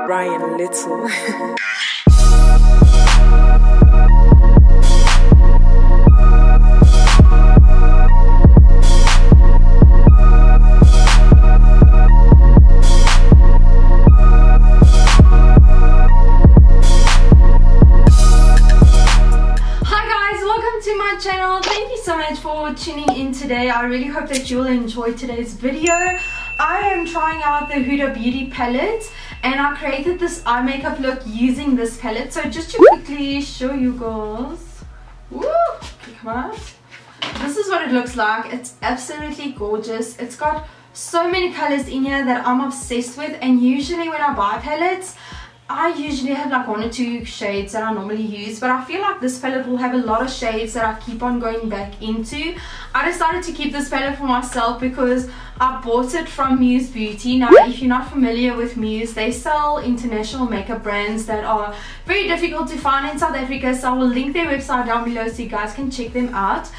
Ryan Little. Channel, thank you so much for tuning in today. I really hope that you'll enjoy today's video. I am trying out the Huda Beauty palette and I created this eye makeup look using this palette. So just to quickly show you guys, woo, come on, this is what it looks like. It's absolutely gorgeous. It's got so many colors in here that I'm obsessed with, and usually when I buy palettes I usually have like 1 or 2 shades that I normally use, but I feel like this palette will have a lot of shades that I keep on going back into. I decided to keep this palette for myself because I bought it from Muse Beauty. Now if you're not familiar with Muse, they sell international makeup brands that are very difficult to find in South Africa, so I will link their website down below so you guys can check them out.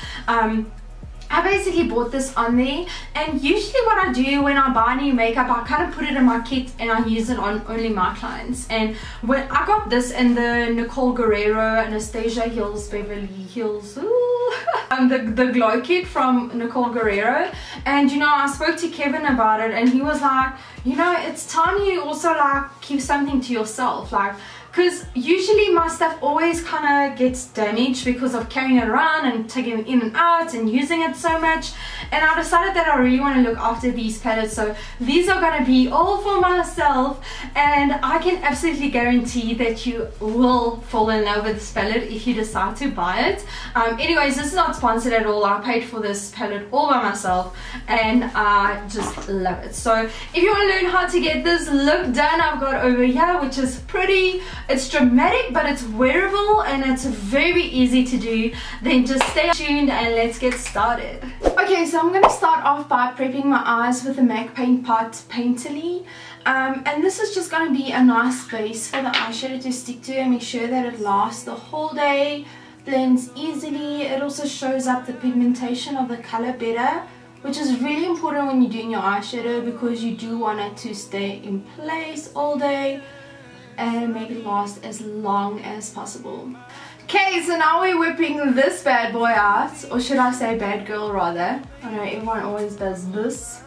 I basically bought this on there, and usually what I do when I buy new makeup, I kind of put it in my kit and I use it on only my clients. And when I got this in the Nicole Guerriero Anastasia Hills Beverly Hills the glow kit from Nicole Guerriero, and you know, I spoke to Kevin about it and he was like, you know, it's time you also like keep something to yourself, like, because usually my stuff always kind of gets damaged because of carrying it around and taking it in and out and using it so much. And I decided that I really want to look after these palettes, so these are going to be all for myself, and I can absolutely guarantee that you will fall in love with this palette if you decide to buy it. Anyways, this is not sponsored at all. I paid for this palette all by myself and I just love it. So if you want to learn how to get this look done, I've got over here, which is pretty, it's dramatic but it's wearable and it's very easy to do. Then just stay tuned and let's get started. Okay, so I'm going to start off by prepping my eyes with the MAC Paint Pot Painterly. And this is just going to be a nice base for the eyeshadow to stick to and make sure that it lasts the whole day, blends easily. It also shows up the pigmentation of the color better, which is really important when you're doing your eyeshadow because you do want it to stay in place all day and make it last as long as possible. Okay, so now we're whipping this bad boy out, or should I say bad girl rather. I know everyone always does this,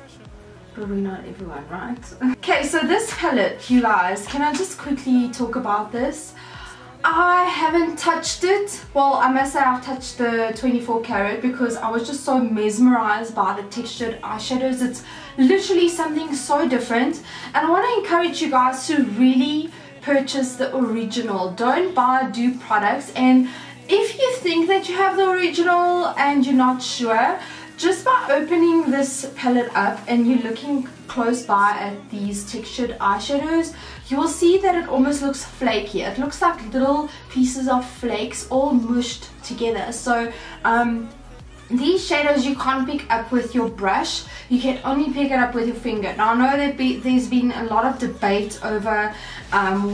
but we're not everyone, right? Okay, so this palette, you guys, can I just quickly talk about this? I haven't touched it. Well, I must say I've touched the 24 karat because I was just so mesmerized by the textured eyeshadows. It's literally something so different, and I want to encourage you guys to really purchase the original. Don't buy dupe products, and if you think that you have the original and you're not sure, just by opening this palette up and you're looking close by at these textured eyeshadows, you will see that it almost looks flaky. It looks like little pieces of flakes all mushed together. So these shadows you can't pick up with your brush, you can only pick it up with your finger. Now I know that there's been a lot of debate over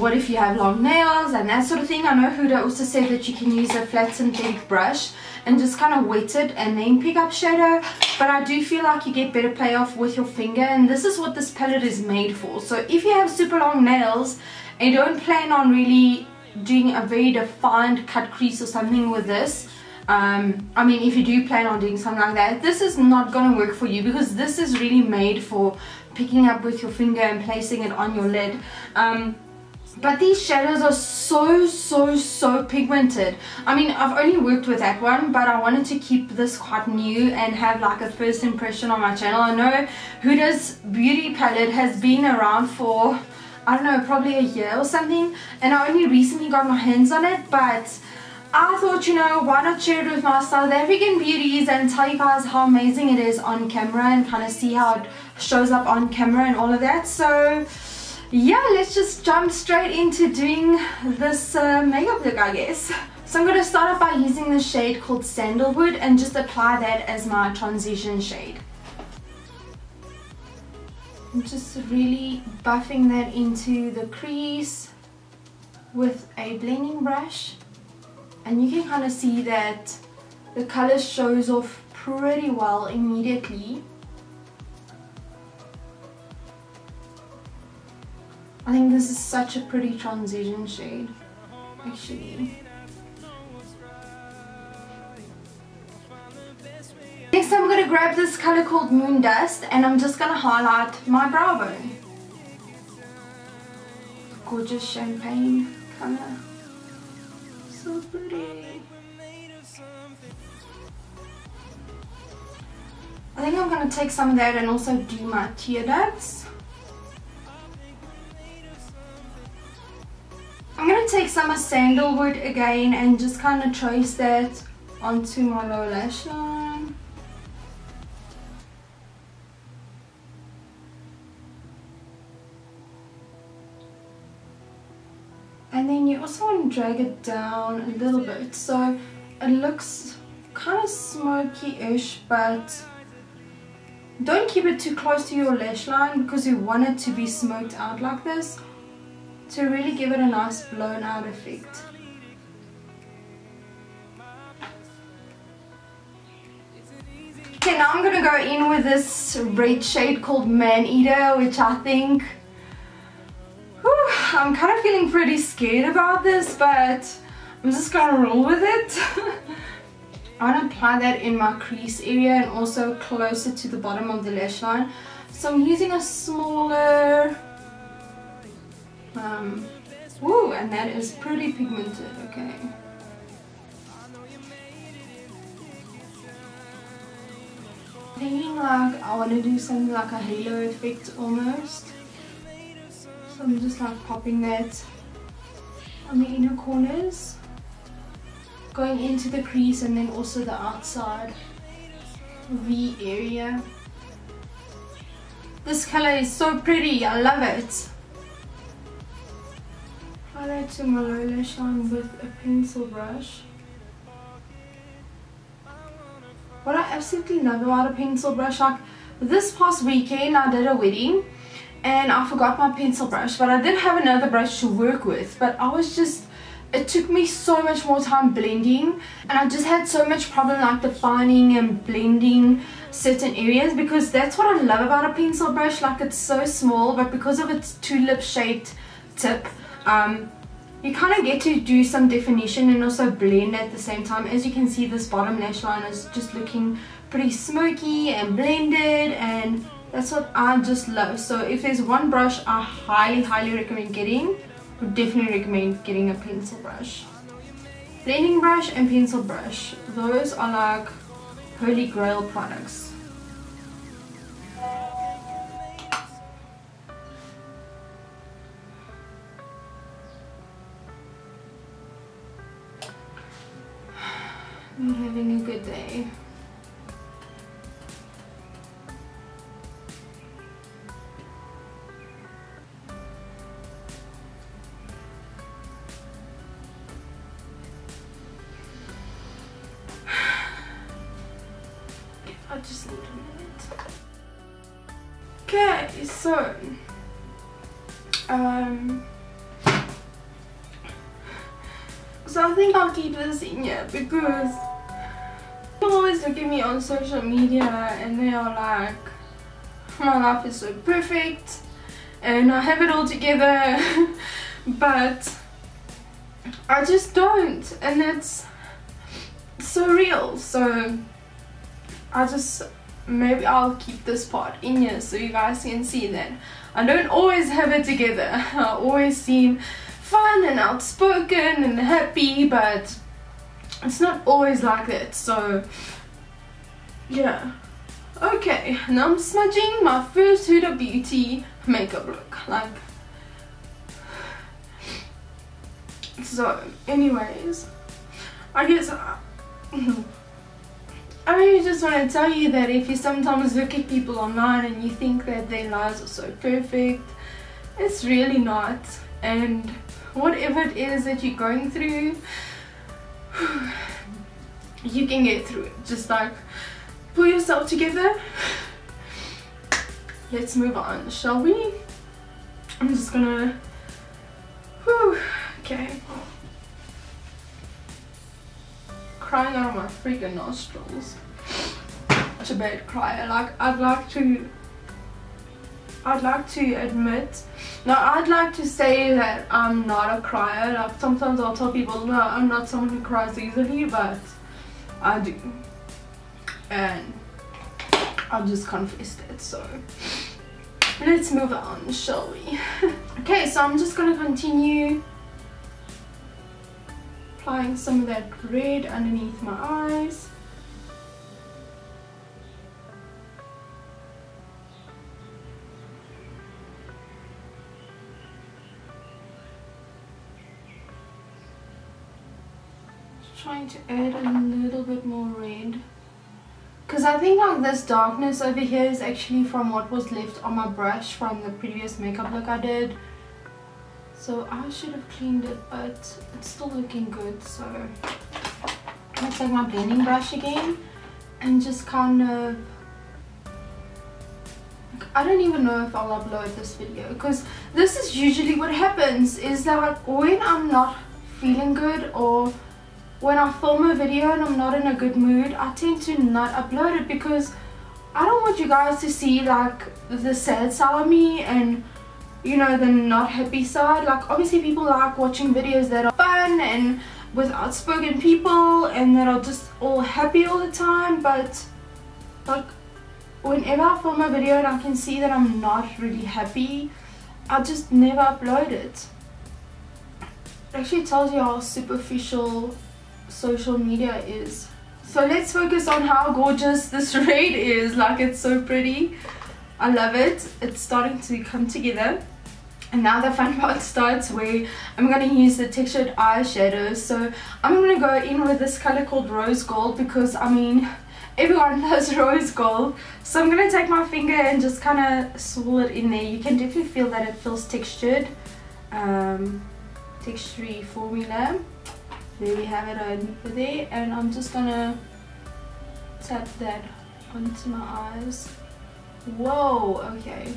what if you have long nails and that sort of thing. I know Huda also said that you can use a flat synthetic brush and just kind of wet it and then pick up shadow, but I do feel like you get better payoff with your finger, and this is what this palette is made for. So if you have super long nails and you don't plan on really doing a very defined cut crease or something with this, I mean, if you do plan on doing something like that, this is not going to work for you because this is really made for picking up with your finger and placing it on your lid. But these shadows are so pigmented. I mean, I've only worked with that one, but I wanted to keep this quite new and have like a first impression on my channel. I know Huda's Beauty palette has been around for, I don't know, probably a year or something, and I only recently got my hands on it, but I thought, you know, why not share it with my South African beauties and tell you guys how amazing it is on camera and kind of see how it shows up on camera and all of that. So yeah, let's just jump straight into doing this makeup look, I guess. So I'm going to start off by using the shade called Sandalwood and just apply that as my transition shade. I'm just really buffing that into the crease with a blending brush. And you can kind of see that the color shows off pretty well immediately. I think this is such a pretty transition shade, actually. Next I'm going to grab this color called Moon Dust, and I'm just going to highlight my brow bone. Gorgeous champagne color. So pretty. I think I'm going to take some of that and also do my tear ducts. I'm going to take some of Sandalwood again and just kind of trace that onto my lower lash line. And then you also want to drag it down a little bit so it looks kind of smoky-ish, but don't keep it too close to your lash line because you want it to be smoked out like this to really give it a nice blown out effect. Okay, now I'm going to go in with this red shade called Man Eater, which I think, I'm kind of feeling pretty scared about this, but I'm just going to roll with it. I want to apply that in my crease area and also closer to the bottom of the lash line. So I'm using a smaller, and that is pretty pigmented, okay. Thinking like I want to do something like a halo effect almost. So I'm just like popping that on the inner corners, going into the crease and then also the outside V area. This color is so pretty, I love it. Apply that to my lower lash line with a pencil brush. What I absolutely love about a pencil brush, like this past weekend I did a wedding and I forgot my pencil brush, but I did have another brush to work with, but I was just, it took me so much more time blending and I just had so much problem like defining and blending certain areas, because that's what I love about a pencil brush, like it's so small, but because of its tulip shaped tip, you kind of get to do some definition and also blend at the same time. As you can see, this bottom lash line is just looking pretty smoky and blended, and that's what I just love. So if there's one brush I highly recommend getting, I would definitely recommend getting a pencil brush. Blending brush and pencil brush, those are like holy grail products. I'm having a good day. I just need a minute. Okay, so I think I'll keep this in here because people always look at me on social media and they are like, my life is so perfect and I have it all together, but I just don't, and that's so real. So I just, maybe I'll keep this part in here so you guys can see that I don't always have it together. I always seem fun and outspoken and happy, but it's not always like that. So yeah. Okay, now I'm smudging my first Huda Beauty makeup look. Like, so anyways, I guess I really just want to tell you that if you sometimes look at people online and you think that their lives are so perfect, it's really not. And whatever it is that you're going through, you can get through it. Just like pull yourself together. Let's move on, shall we? I'm just gonna, okay. Crying out of my freaking nostrils. Such a bad crier. Like, I'd like to admit, no, I'd like to say that I'm not a crier. Like sometimes I'll tell people, no, I'm not someone who cries easily, but I do. And I'll just confess that. So let's move on, shall we? Okay, so I'm just gonna continue applying some of that red underneath my eyes. Trying to add a little bit more red, because I think like this darkness over here is actually from what was left on my brush from the previous makeup look I did. So I should have cleaned it, but it's still looking good. So I'm gonna take my blending brush again and just kind of, I don't even know if I'll upload this video, because this is usually what happens, is that when I'm not feeling good or when I film a video and I'm not in a good mood, I tend to not upload it, because I don't want you guys to see like the sad side of me and, you know, the not happy side. Like obviously people like watching videos that are fun and with outspoken people and that are just all happy all the time, but like whenever I film a video and I can see that I'm not really happy, I just never upload it. It actually tells you how superficial social media is. So let's focus on how gorgeous this red is. Like it's so pretty. I love it. It's starting to come together. And now the fun part starts, where I'm going to use the textured eyeshadows. So I'm going to go in with this color called Rose Gold, because I mean everyone loves rose gold. So I'm going to take my finger and just kind of swirl it in there. You can definitely feel that it feels textured. Textury formula. There we have it over there, and I'm just gonna tap that onto my eyes. Whoa, okay.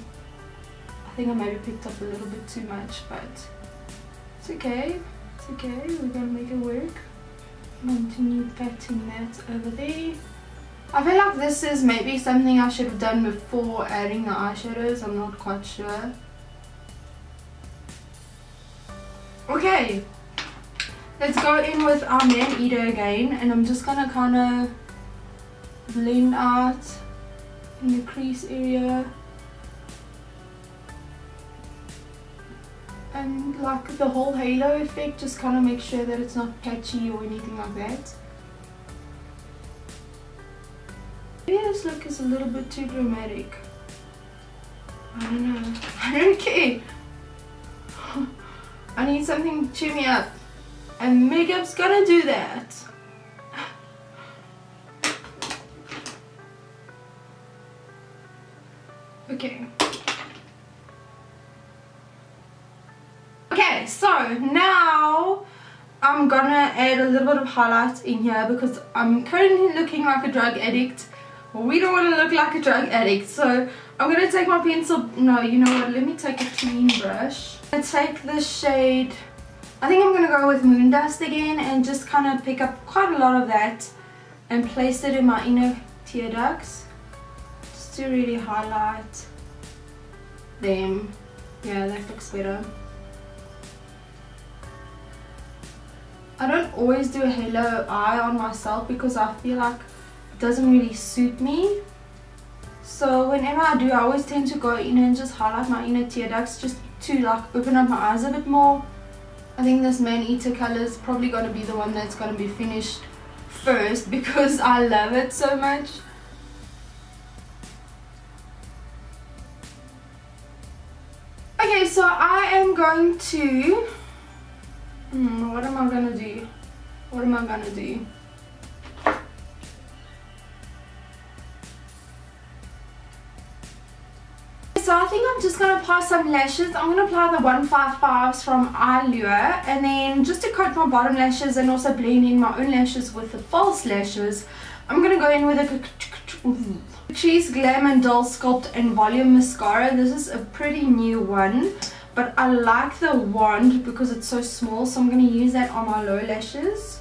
I think I maybe picked up a little bit too much, but it's okay. It's okay, we're gonna make it work. Continue patting that over there. I feel like this is maybe something I should have done before adding the eyeshadows. I'm not quite sure. Okay. Let's go in with our Man Eater again, and I'm just gonna kind of blend out in the crease area and like the whole halo effect, just kind of make sure that it's not patchy or anything like that. Maybe this look is a little bit too dramatic. I don't know. I don't care. I need something to cheer me up. And makeup's gonna do that. Okay. Okay, so now I'm gonna add a little bit of highlight in here, because I'm currently looking like a drug addict. We don't want to look like a drug addict, so I'm gonna take my pencil. No, you know what? Let me take a clean brush. I'm gonna take this shade. I think I'm going to go with Moon Dust again and just kind of pick up quite a lot of that and place it in my inner tear ducts, just to really highlight them. Yeah, that looks better. I don't always do a halo eye on myself, because I feel like it doesn't really suit me. So whenever I do, I always tend to go in and just highlight my inner tear ducts, just to like open up my eyes a bit more. I think this Man Eater color is probably going to be the one that's going to be finished first, because I love it so much. Okay, so I am going to... what am I going to do? What am I going to do? So I think I'm just going to apply some lashes. I'm going to apply the 155s from Allure, and then just to coat my bottom lashes and also blend in my own lashes with the false lashes, I'm going to go in with a Cheese Glam and Dull Sculpt and Volume Mascara. This is a pretty new one, but I like the wand because it's so small, so I'm going to use that on my low lashes.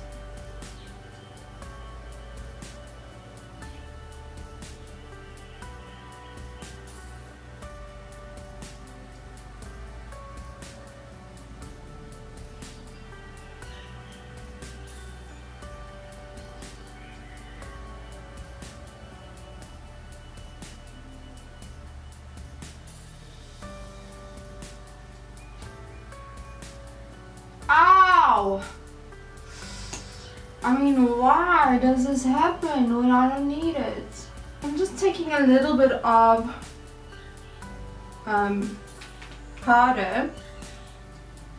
Wow. I mean, why does this happen when I don't need it? I'm just taking a little bit of powder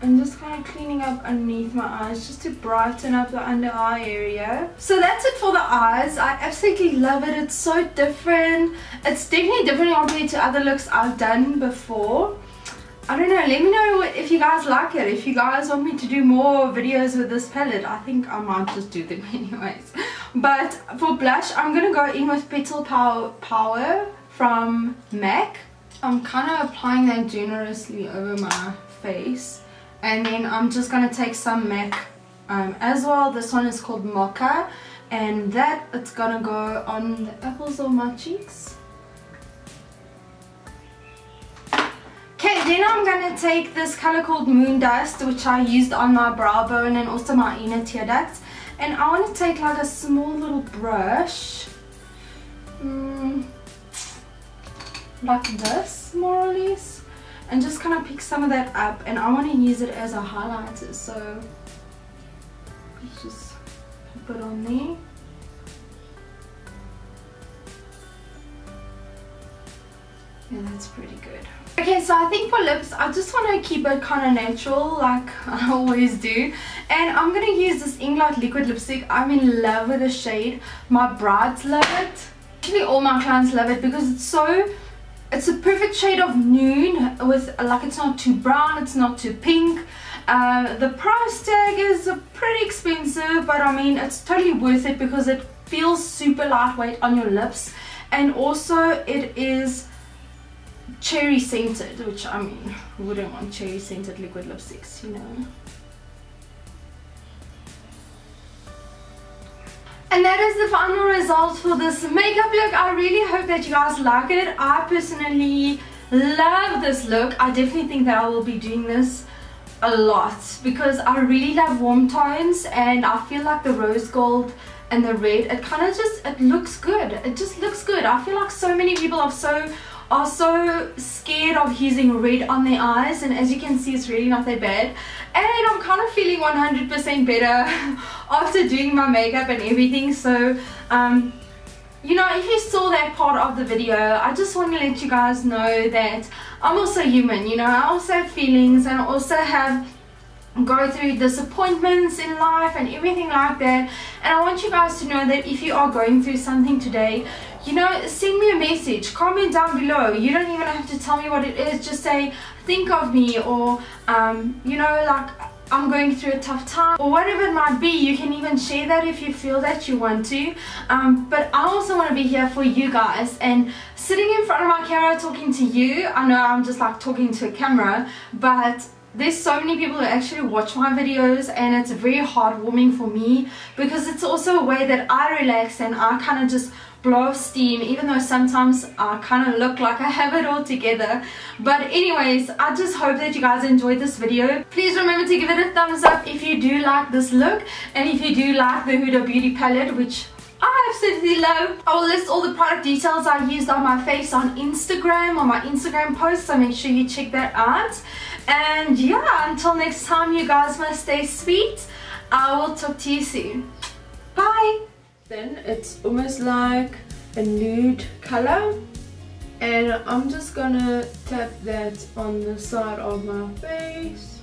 and just kind of cleaning up underneath my eyes just to brighten up the under eye area. So that's it for the eyes. I absolutely love it. It's so different. It's definitely different compared to other looks I've done before. I don't know, let me know if you guys like it. If you guys want me to do more videos with this palette, I think I might just do them anyways. But for blush, I'm going to go in with Petal Power from MAC. I'm kind of applying that generously over my face. And then I'm just going to take some MAC as well. This one is called Mocha. And that, it's going to go on the apples of my cheeks. Okay, then I'm going to take this color called Moon Dust, which I used on my brow bone and also my inner tear ducts. And I want to take like a small little brush. Like this, more or less. And just kind of pick some of that up. And I want to use it as a highlighter. So, let's just put it on there. Yeah, that's pretty good. Okay, so I think for lips, I just want to keep it kind of natural like I always do. And I'm going to use this Inglot liquid lipstick. I'm in love with the shade. My brides love it. Actually, all my clients love it because it's a perfect shade of nude with, like, it's not too brown, it's not too pink. The price tag is pretty expensive, but I mean, it's totally worth it because it feels super lightweight on your lips. And also, it is cherry scented, which I mean, who wouldn't want cherry scented liquid lipsticks, you know. And that is the final result for this makeup look. I really hope that you guys like it. I personally love this look. I definitely think that I will be doing this a lot because I really love warm tones, and I feel like the rose gold and the red, it kind of just, it looks good. It just looks good. I feel like so many people are so scared of using red on their eyes, and as you can see, it's really not that bad. And I'm kind of feeling 100% better after doing my makeup and everything. So you know, if you saw that part of the video, I just want to let you guys know that I'm also human. You know, I also have feelings, and I also go through disappointments in life and everything like that. And I want you guys to know that if you are going through something today, you know, send me a message, comment down below. You don't even have to tell me what it is. Just say, think of me, or you know, like, I'm going through a tough time, or whatever it might be. You can even share that if you feel that you want to. But I also want to be here for you guys, and sitting in front of my camera talking to you. I know I'm just like talking to a camera, but there's so many people who actually watch my videos, and it's very heartwarming for me because it's also a way that I relax and I kind of just blow off steam, even though sometimes I kind of look like I have it all together. But anyways, I just hope that you guys enjoyed this video. Please remember to give it a thumbs up if you do like this look, and if you do like the Huda Beauty palette, which I absolutely love. I will list all the product details I used on my face on Instagram, on my Instagram post, so make sure you check that out. And yeah, until next time, you guys must stay sweet. I will talk to you soon. Bye. Then it's almost like a nude color, and I'm just gonna tap that on the side of my face.